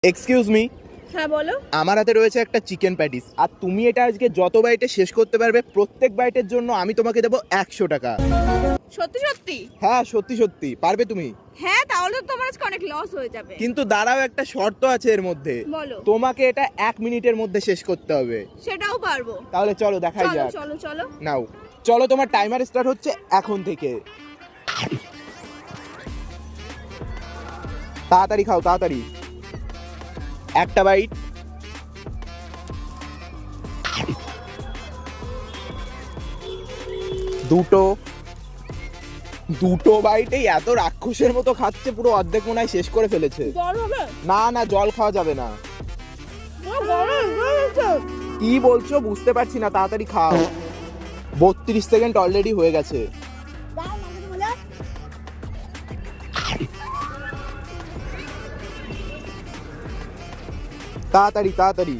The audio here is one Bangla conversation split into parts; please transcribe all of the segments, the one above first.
এক্সকিউজ মি, হ্যাঁ বলো। আমার হাতে রয়েছে একটা চিকেন প্যাটিস, আর তুমি এটা আজকে যত বাইটে শেষ করতে পারবে প্রত্যেক বাইটের জন্য আমি তোমাকে দেবো 100 টাকা। সত্যি সত্যি? হ্যাঁ সত্যি সত্যি পারবে তুমি। হ্যাঁ, তাহলে তো তোমার আজকে অনেক লস হয়ে যাবে। কিন্তু দাঁড়াও, একটা শর্ত আছে এর মধ্যে। বলো। তোমাকে এটা 1 মিনিটের মধ্যে শেষ করতে হবে। সেটাও পারবো। তাহলে চলো দেখাই চলো যাক। চলো চলো। নাও চলো, তোমার টাইমার স্টার্ট হচ্ছে এখন থেকে। তাড়াতাড়ি খাও, তাড়াতাড়ি। একটা বাইট, দুটো, দুটো বাইটেই এত রাক্ষসের মতো খাচ্ছে, পুরো অর্ধেক মনে হয় শেষ করে ফেলেছে। জল হবে? না না, জল খাওয়া যাবে না। কি বলছো বুঝতে পারছি না, তাড়াতাড়ি খাও। 32 সেকেন্ড অলরেডি হয়ে গেছে। তাড়াতাড়ি তাড়াতাড়ি।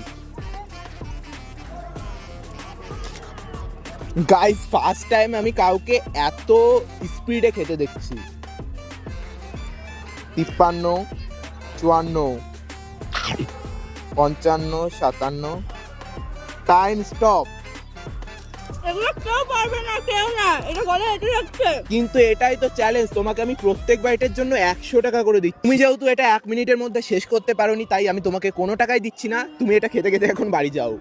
গাইস, ফার্স্ট টাইম আমি কাউকে এত স্পিডে খেতে দেখছি। 53, 54, 55, 57। Time stop. এগুলো কেউ পারবে না, কেউ না, এটা গলা হেঁটে যাচ্ছে। কিন্তু এটাই তো চ্যালেঞ্জ, তোমাকে আমি প্রত্যেক বাইটের জন্য 100 টাকা করে দিচ্ছি। তুমি যেহেতু এটা 1 মিনিটের মধ্যে শেষ করতে পারোনি, তাই আমি তোমাকে কোনো টাকাই দিচ্ছি না। তুমি এটা খেতে খেতে এখন বাড়ি যাও।